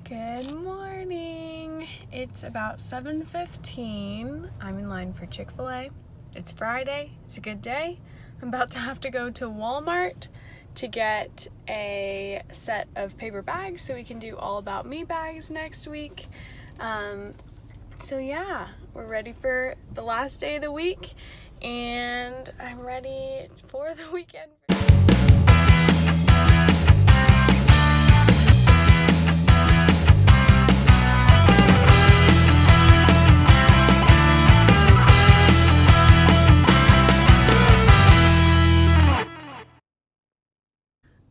Good morning. It's about 7:15. I'm in line for Chick-fil-A. It's Friday. It's a good day. I'm about to have to go to Walmart to get a set of paper bags so we can do all about me bags next week. So yeah, we're ready for the last day of the week and I'm ready for the weekend.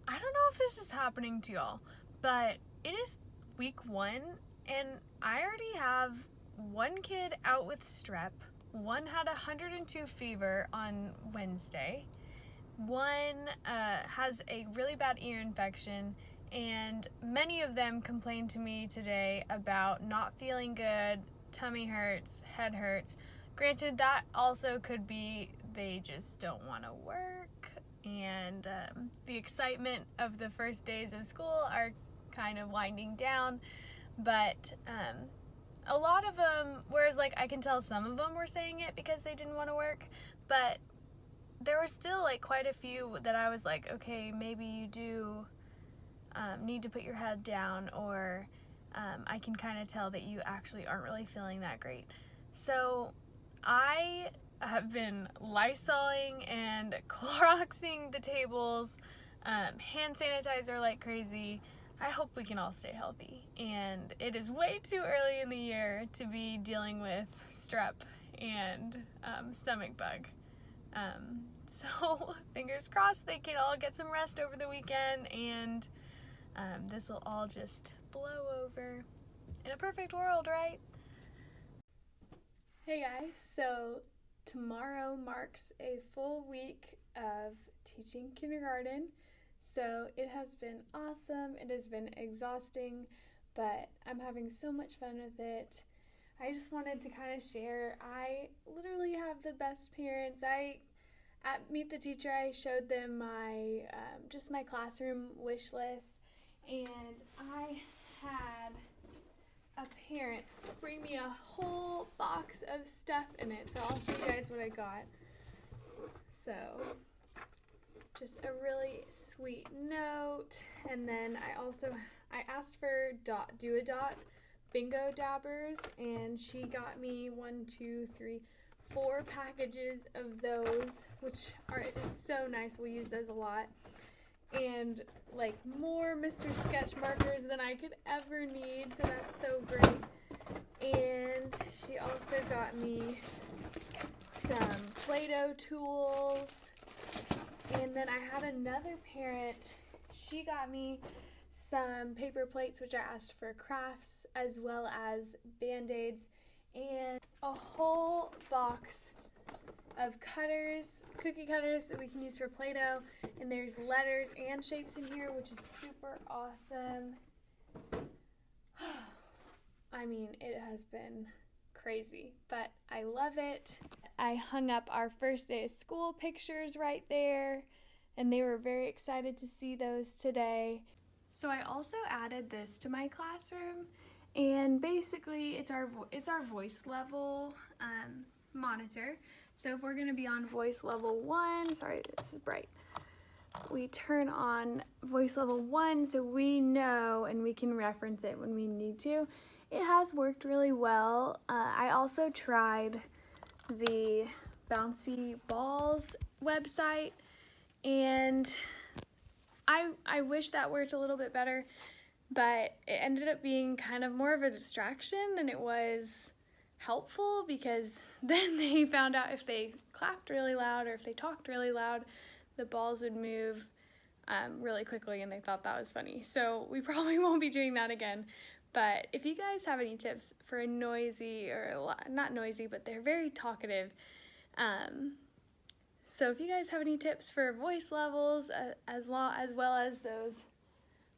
I don't know if this is happening to y'all, but it is week 1 and I already have one kid out with strep, one had 102 fever on Wednesday, one has a really bad ear infection, and many of them complained to me today about not feeling good, tummy hurts, head hurts. Granted, that also could be they just don't want to work, and the excitement of the first days of school are kind of winding down, but a lot of them, whereas like I can tell some of them were saying it because they didn't want to work, but there were still like quite a few that I was like, okay, maybe you do need to put your head down, or I can kind of tell that you actually aren't really feeling that great. So I have been Lysoling and Cloroxing the tables, hand sanitizer like crazy. I hope we can all stay healthy. And it is way too early in the year to be dealing with strep and stomach bug. So fingers crossed they can all get some rest over the weekend, and this will all just blow over in a perfect world, right? Hey guys, so tomorrow marks a full week of teaching kindergarten. So it has been awesome. It has been exhausting, but I'm having so much fun with it. I just wanted to kind of share. I literally have the best parents. At Meet the Teacher, I showed them my just my classroom wish list, and I had a parent bring me a whole box of stuff in it. So I'll show you guys what I got. So just a really sweet note, and then I asked for Do-A-Dot bingo dabbers, and she got me 4 packages of those, which is so nice. We'll use those a lot. And like more Mr. Sketch markers than I could ever need, so that's so great. And she also got me some Play-Doh tools. And then I had another parent, she got me some paper plates, which I asked for crafts, as well as Band-Aids, and a whole box of cutters, cookie cutters that we can use for Play-Doh, and there's letters and shapes in here, which is super awesome. I mean, it has been crazy, but I love it. I hung up our first day of school pictures right there, and they were very excited to see those today. So I also added this to my classroom, and basically it's our voice level monitor. So if we're going to be on voice level 1, sorry, this is bright, we turn on voice level 1 so we know and we can reference it when we need to. It has worked really well. I also tried the Bouncy Balls website, and I wish that worked a little bit better, but it ended up being kind of more of a distraction than it was helpful, because then they found out if they clapped really loud or if they talked really loud, the balls would move really quickly, and they thought that was funny. So we probably won't be doing that again. But if you guys have any tips for a noisy, or not noisy, but they're very talkative, so if you guys have any tips for voice levels as well as those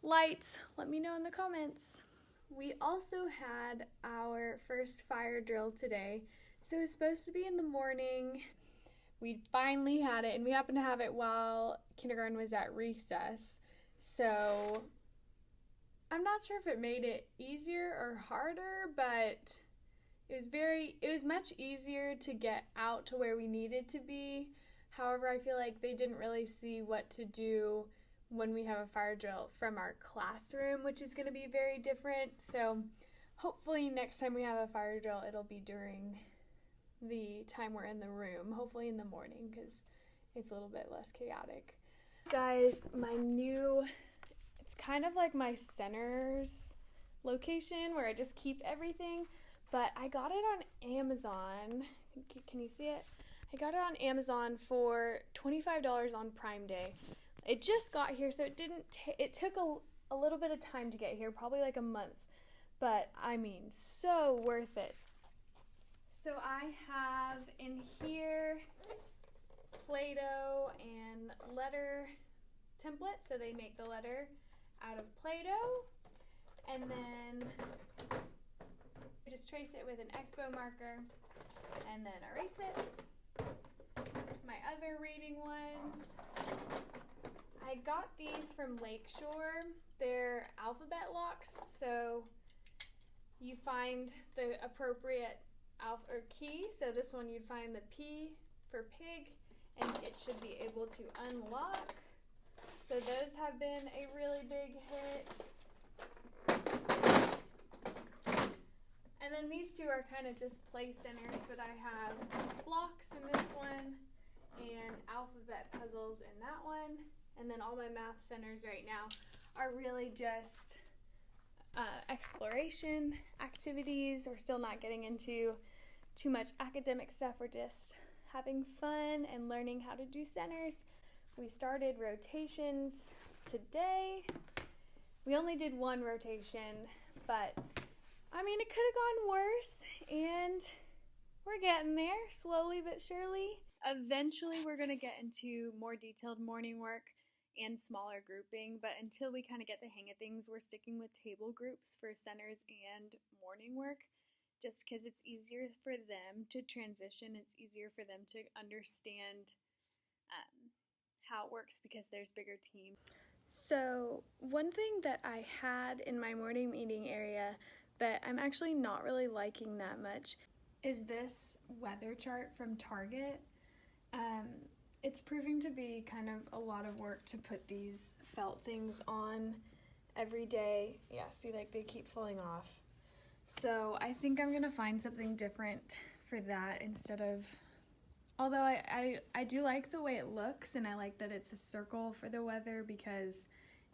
lights, let me know in the comments. We also had our first fire drill today. So it was supposed to be in the morning. We finally had it, and we happened to have it while kindergarten was at recess. So I'm not sure if it made it easier or harder, but it was much easier to get out to where we needed to be. However, I feel like they didn't really see what to do when we have a fire drill from our classroom, which is going to be very different. So hopefully next time we have a fire drill, it'll be during the time we're in the room, hopefully in the morning, because it's a little bit less chaotic. Guys, it's kind of like my centers location where I just keep everything, but I got it on Amazon. Can you see it? I got it on Amazon for $25 on Prime Day. It just got here, so it took a little bit of time to get here, probably like a month, but I mean, so worth it. So I have in here Play-Doh and letter templates, so they make the letter out of Play-Doh, and then I just trace it with an Expo marker and then erase it. My other reading ones, I got these from Lakeshore. They're alphabet locks, so you find the appropriate key. So this one you'd find the P for pig, and it should be able to unlock. So those have been a really big hit. And then these two are kind of just play centers, but I have blocks in this one and alphabet puzzles in that one. And then all my math centers right now are really just exploration activities. We're still not getting into too much academic stuff. We're just having fun and learning how to do centers. We started rotations today. We only did one rotation, but I mean, it could have gone worse, and we're getting there slowly but surely. Eventually, we're going to get into more detailed morning work and smaller grouping, but until we kind of get the hang of things, we're sticking with table groups for centers and morning work, just because it's easier for them to transition. It's easier for them to understand how it works because there's bigger teams. So one thing that I had in my morning meeting area that I'm actually not really liking that much is this weather chart from Target. It's proving to be kind of a lot of work to put these felt things on every day. Yeah, see, like they keep falling off. So I think I'm gonna find something different for that instead of, although I do like the way it looks, and I like that it's a circle for the weather because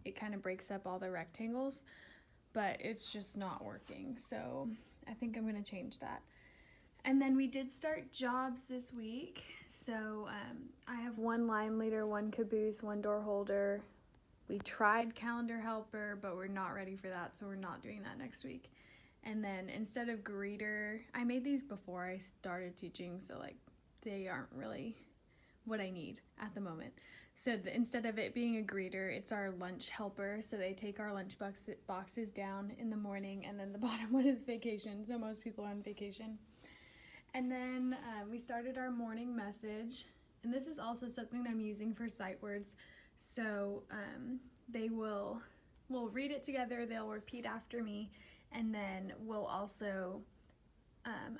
it kind of breaks up all the rectangles, but it's just not working. So I think I'm gonna change that. And then we did start jobs this week. So I have one line leader, one caboose, one door holder. We tried calendar helper, but we're not ready for that, so we're not doing that next week. And then instead of greeter, I made these before I started teaching, so like they aren't really what I need at the moment. So instead of it being a greeter, it's our lunch helper. So they take our lunch boxes down in the morning, and then the bottom one is vacation. So most people are on vacation. And then we started our morning message, and this is also something that I'm using for sight words. So we'll read it together, they'll repeat after me, and then we'll also,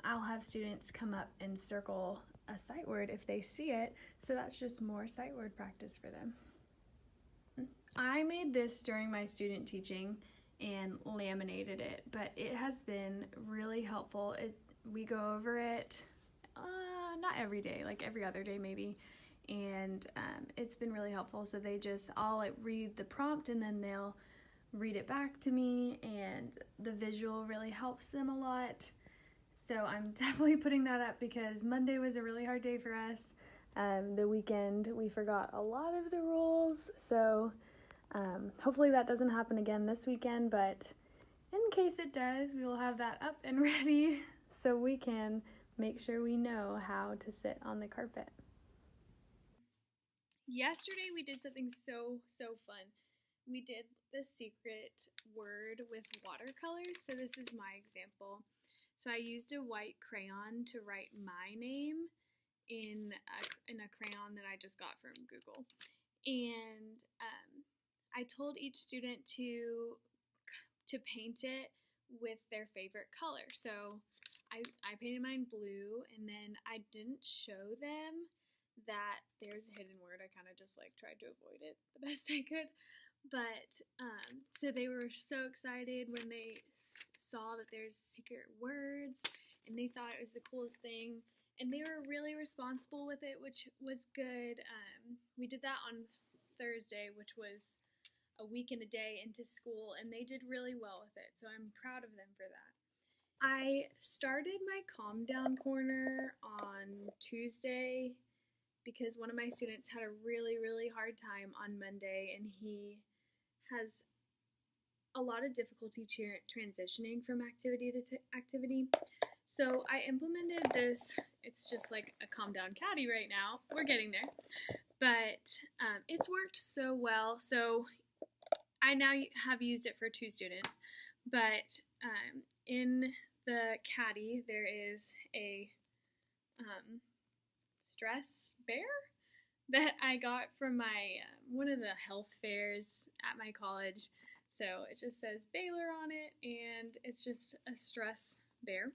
I'll have students come up and circle a sight word if they see it, so that's just more sight word practice for them. I made this during my student teaching and laminated it, but it has been really helpful. We go over it not every day, like every other day maybe, and it's been really helpful. So I'll read the prompt and then they'll read it back to me, and the visual really helps them a lot. So I'm definitely putting that up because Monday was a really hard day for us. The weekend we forgot a lot of the rules, so hopefully that doesn't happen again this weekend, but in case it does, we will have that up and ready so we can make sure we know how to sit on the carpet. Yesterday we did something so fun. We did the secret word with watercolors. So this is my example. So I used a white crayon to write my name in a crayon that I just got from Google. And I told each student to to paint it with their favorite color. So I painted mine blue, and then I didn't show them that there's a hidden word. I kind of just like tried to avoid it the best I could. But so they were so excited when they saw that there's secret words, and they thought it was the coolest thing. And they were really responsible with it, which was good. We did that on Thursday, which was a week and a day into school, and they did really well with it. So I'm proud of them for that. I started my Calm Down Corner on Tuesday because one of my students had a really, really hard time on Monday, and he has a lot of difficulty transitioning from activity to activity. So I implemented this. It's just like a Calm Down Caddy right now. We're getting there. But it's worked so well. So I now have used it for 2 students. But in the caddy, there is a stress bear that I got from my one of the health fairs at my college. So it just says Baylor on it, and it's just a stress bear.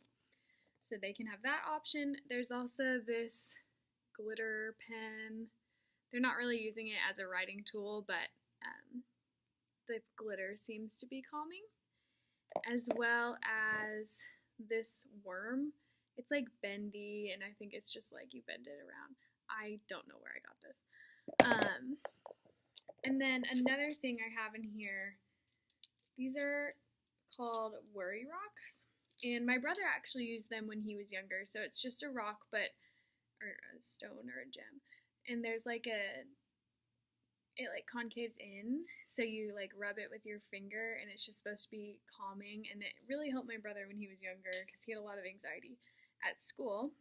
So they can have that option. There's also this glitter pen. They're not really using it as a writing tool, but the glitter seems to be calming. As well as this worm. It's like bendy, and I think it's just like you bend it around. I don't know where I got this. And then another thing I have in here, these are called Worry Rocks. And my brother actually used them when he was younger. So it's just a rock, or a stone or a gem. And there's like it like concaves in. So you like rub it with your finger, and it's just supposed to be calming. And it really helped my brother when he was younger because he had a lot of anxiety at school.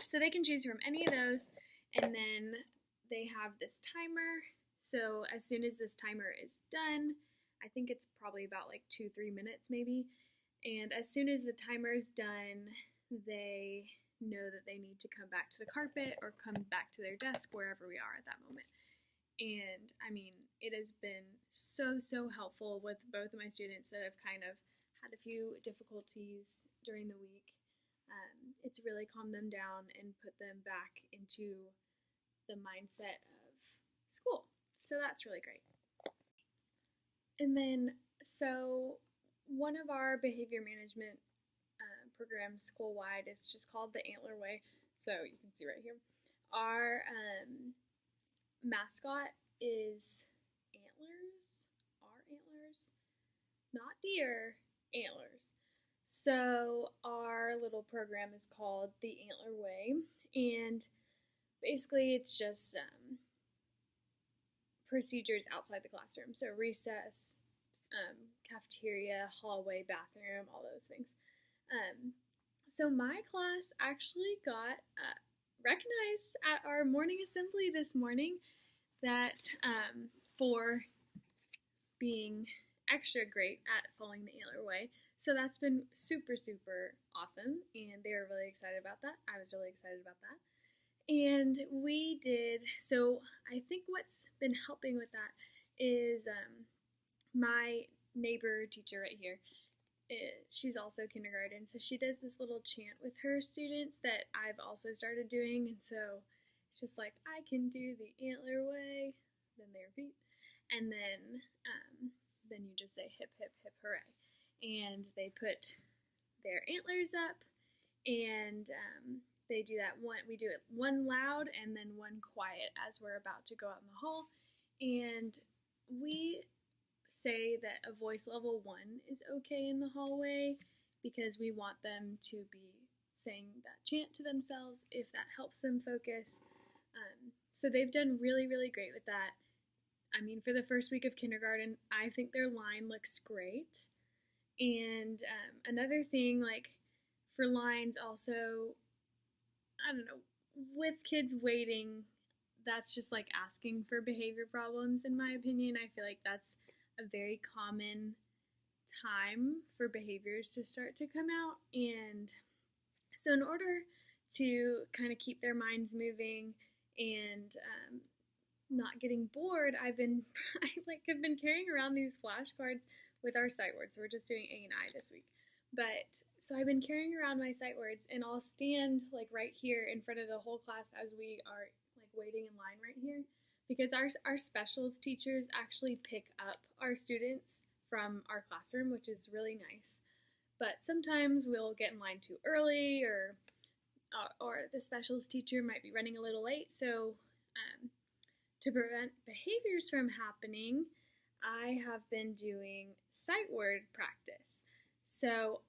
So they can choose from any of those. And then they have this timer. So as soon as this timer is done, I think it's probably about like 2-3 minutes maybe. And as soon as the timer is done, they know that they need to come back to the carpet or come back to their desk, wherever we are at that moment. And I mean, it has been so, so helpful with both of my students that have kind of had a few difficulties during the week. It's really calmed them down and put them back into the mindset of school. So that's really great. And then, so one of our behavior management programs school-wide is just called the Antler Way. So you can see right here. Our mascot is antlers. Our antlers, not deer, antlers. So our little program is called the Antler Way, and basically it's just procedures outside the classroom. So recess, cafeteria, hallway, bathroom, all those things. So my class actually got recognized at our morning assembly this morning that for being extra great at following the Antler Way. So that's been super, super awesome, and they were really excited about that. I was really excited about that. And we did, so I think what's been helping with that is my neighbor teacher right here, she's also kindergarten, so she does this little chant with her students that I've also started doing, and so it's just like, I can do the Antler Way, then they repeat, and then you just say hip, hip, hip, hooray. And they put their antlers up, and they do that one. We do it one loud and then one quiet as we're about to go out in the hall. And we say that a voice level 1 is okay in the hallway because we want them to be saying that chant to themselves if that helps them focus. So they've done really, really great with that. I mean, for the first week of kindergarten, I think their line looks great. And another thing, like for lines also, I don't know, with kids waiting, that's just like asking for behavior problems in my opinion. I feel like that's a very common time for behaviors to start to come out. And so in order to kind of keep their minds moving and not getting bored, I've been carrying around these flashcards with our sight words. So we're just doing A and I this week. But so I've been carrying around my sight words, and I'll stand like right here in front of the whole class as we are like waiting in line right here, because our specials teachers actually pick up our students from our classroom, which is really nice. But sometimes we'll get in line too early, or the specials teacher might be running a little late. So to prevent behaviors from happening, I have been doing sight word practice. So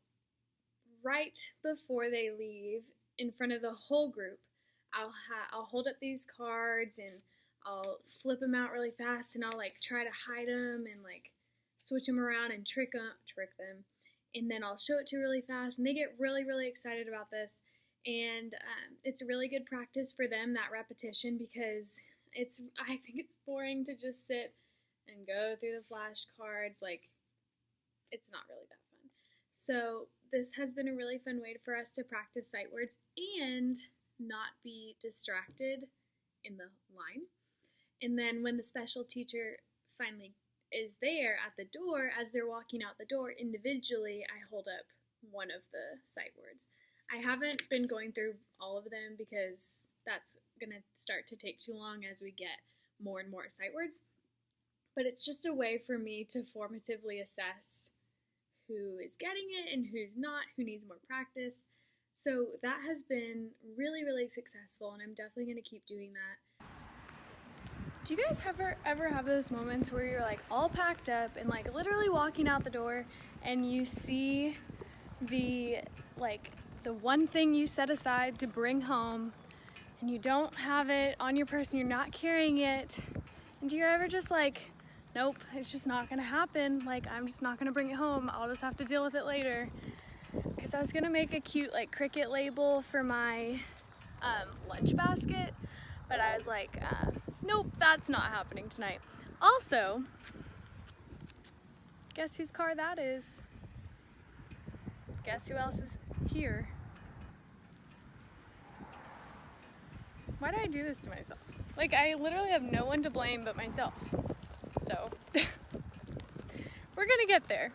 right before they leave, in front of the whole group, I'll hold up these cards and I'll flip them out really fast, and I'll like try to hide them and like switch them around and trick them. And then I'll show it to really fast, and they get really, really excited about this. And it's a really good practice for them, that repetition, because I think it's boring to just sit and go through the flashcards. Like, it's not really that fun. So this has been a really fun way for us to practice sight words and not be distracted in the line. And then when the special teacher finally is there at the door, as they're walking out the door individually, I hold up one of the sight words. I haven't been going through all of them because that's going to start to take too long as we get more and more sight words. But it's just a way for me to formatively assess who is getting it and who's not, who needs more practice. So that has been really, really successful, and I'm definitely going to keep doing that. Do you guys ever have those moments where you're like all packed up and like literally walking out the door, and you see the one thing you set aside to bring home, and you don't have it on your person, you're not carrying it, and you're ever just like, nope, it's just not gonna happen, like I'm just not gonna bring it home, I'll just have to deal with it later? Because I was gonna make a cute like Cricut label for my lunch basket, but I was like, nope, that's not happening tonight. Also, guess whose car that is? Guess who else is here? Why do I do this to myself? Like, I literally have no one to blame but myself. So, we're gonna get there.